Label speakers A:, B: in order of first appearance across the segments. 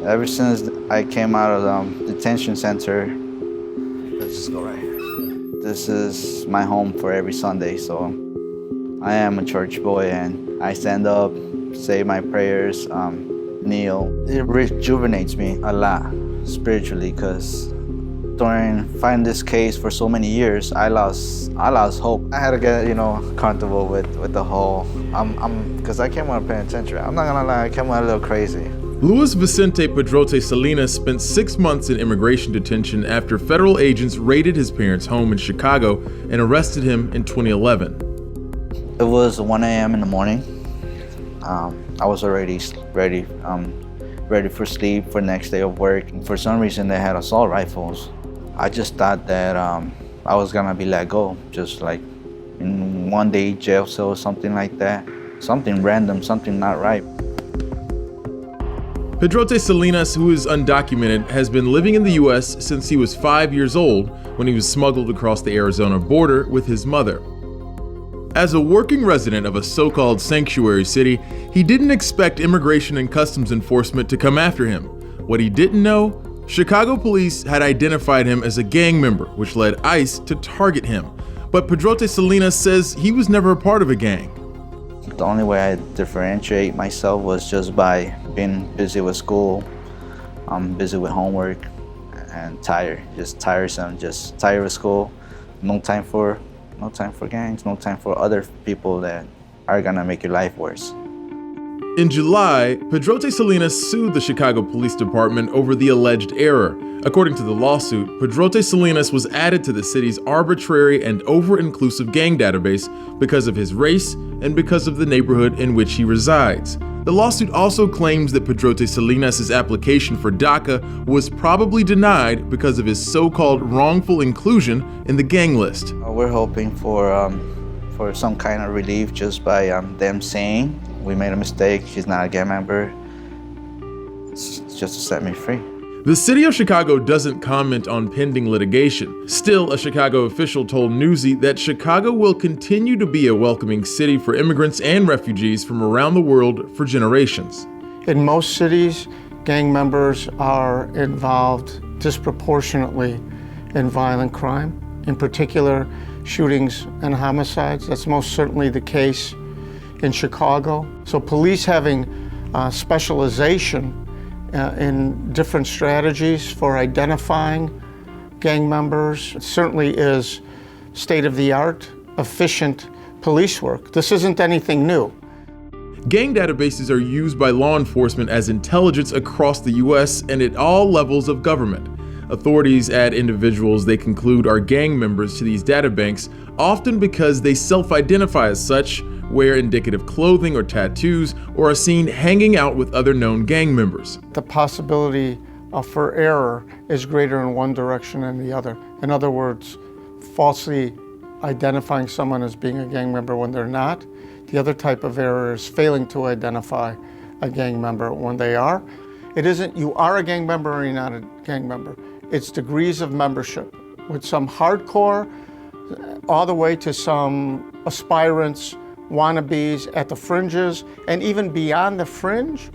A: Ever since I came out of the detention center, let's just go right here. This is my home for every Sunday, so I am a church boy and I stand up, say my prayers, kneel. It rejuvenates me a lot spiritually because during fighting this case for so many years, I lost hope. I had to get, comfortable with the whole, because I came out of penitentiary. I'm not gonna lie, I came out a little crazy.
B: Luis Vicente Pedrote-Salinas spent 6 months in immigration detention after federal agents raided his parents' home in Chicago and arrested him in 2011.
A: It was 1 a.m. in the morning. I was already ready for sleep for the next day of work. For some reason, they had assault rifles. I just thought that I was gonna be let go, just like in 1 day jail cell or something like that. Something random, something not right.
B: Pedrote-Salinas, who is undocumented, has been living in the U.S. since he was 5 years old when he was smuggled across the Arizona border with his mother. As a working resident of a so-called sanctuary city, he didn't expect Immigration and Customs Enforcement to come after him. What he didn't know, Chicago police had identified him as a gang member, which led ICE to target him. But Pedrote-Salinas says he was never a part of a gang.
A: The only way I differentiate myself was just by being busy with school, busy with homework, and tired, just tiresome, just tired of school. No time for gangs, no time for other people that are gonna make your life worse.
B: In July, Pedrote-Salinas sued the Chicago Police Department over the alleged error. According to the lawsuit, Pedrote-Salinas was added to the city's arbitrary and over-inclusive gang database because of his race and because of the neighborhood in which he resides. The lawsuit also claims that Pedrote-Salinas' application for DACA was probably denied because of his so-called wrongful inclusion in the gang list.
A: We're hoping for some kind of relief just by them saying, we made a mistake, he's not a gang member. It's just to set me free.
B: The city of Chicago doesn't comment on pending litigation. Still, a Chicago official told Newsy that Chicago will continue to be a welcoming city for immigrants and refugees from around the world for generations.
C: In most cities, gang members are involved disproportionately in violent crime, in particular shootings and homicides. That's most certainly the case in Chicago. So police having specialization in different strategies for identifying gang members certainly is state-of-the-art, efficient police work. This isn't anything new.
B: Gang databases are used by law enforcement as intelligence across the U.S. and at all levels of government. Authorities add individuals they conclude are gang members to these databanks, often because they self-identify as such, wear indicative clothing or tattoos, or are seen hanging out with other known gang members.
C: The possibility for error is greater in one direction than the other. In other words, falsely identifying someone as being a gang member when they're not. The other type of error is failing to identify a gang member when they are. It isn't you are a gang member or you're not a gang member. It's degrees of membership, with some hardcore all the way to some aspirants, wannabes at the fringes, and even beyond the fringe,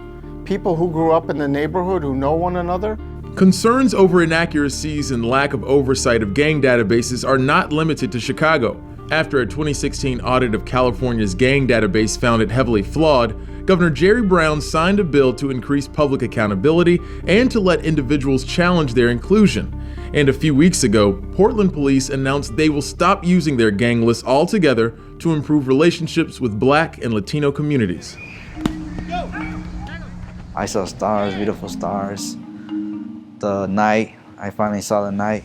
C: people who grew up in the neighborhood who know one another.
B: Concerns over inaccuracies and lack of oversight of gang databases are not limited to Chicago. After a 2016 audit of California's gang database found it heavily flawed, Governor Jerry Brown signed a bill to increase public accountability and to let individuals challenge their inclusion. And a few weeks ago, Portland police announced they will stop using their gang lists altogether to improve relationships with Black and Latino communities.
A: I saw stars, beautiful stars. The night, I finally saw the night.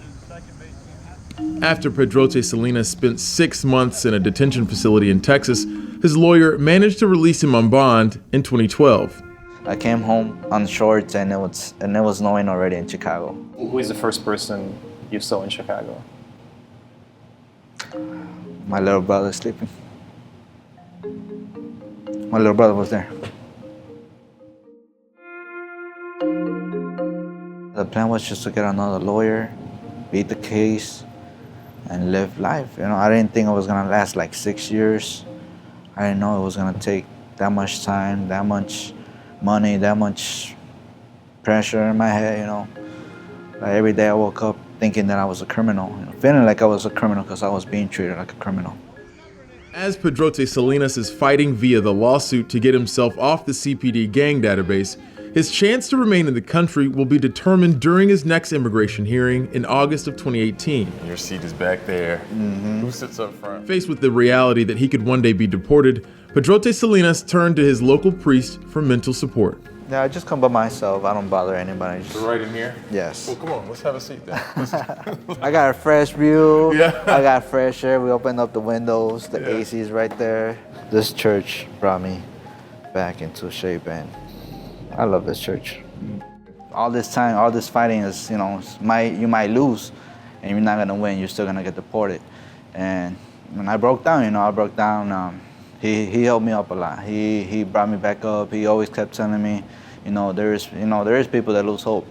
B: After Pedrote-Salinas spent 6 months in a detention facility in Texas, his lawyer managed to release him on bond in 2012.
A: I came home on shorts and it was snowing already in Chicago.
D: Who is the first person you saw in Chicago?
A: My little brother sleeping. My little brother was there. The plan was just to get another lawyer, beat the case, and live life. I didn't think it was gonna last like 6 years. I didn't know it was gonna take that much time, that much money, that much pressure in my head, you know. Like every day I woke up thinking that I was a criminal, you know, feeling like I was a criminal because I was being treated like a criminal.
B: As Pedrote-Salinas is fighting via the lawsuit to get himself off the CPD gang database, his chance to remain in the country will be determined during his next immigration hearing in August of 2018.
E: Your seat is back there. Who sits up front?
B: Faced with the reality that he could one day be deported, Pedrote-Salinas turned to his local priest for mental support.
A: Yeah, I just come by myself. I don't bother anybody. Just,
E: Right in here?
A: yes.
E: Well, come on, let's have a seat then.
A: I got a fresh view.
E: Yeah.
A: I got fresh air. We opened up the windows. The
E: Yeah.
A: AC is right there. This church brought me back into shape, and I love this church. All this time, all this fighting is, you know, you might lose, and you're not gonna win. You're still gonna get deported. And when I broke down, you know, he helped me up a lot. He brought me back up. He always kept telling me, there is people that lose hope,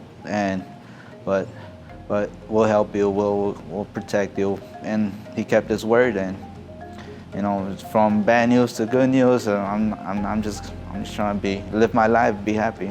A: but we'll help you. We'll protect you. And he kept his word. And from bad news to good news, I'm just trying to live my life, be happy,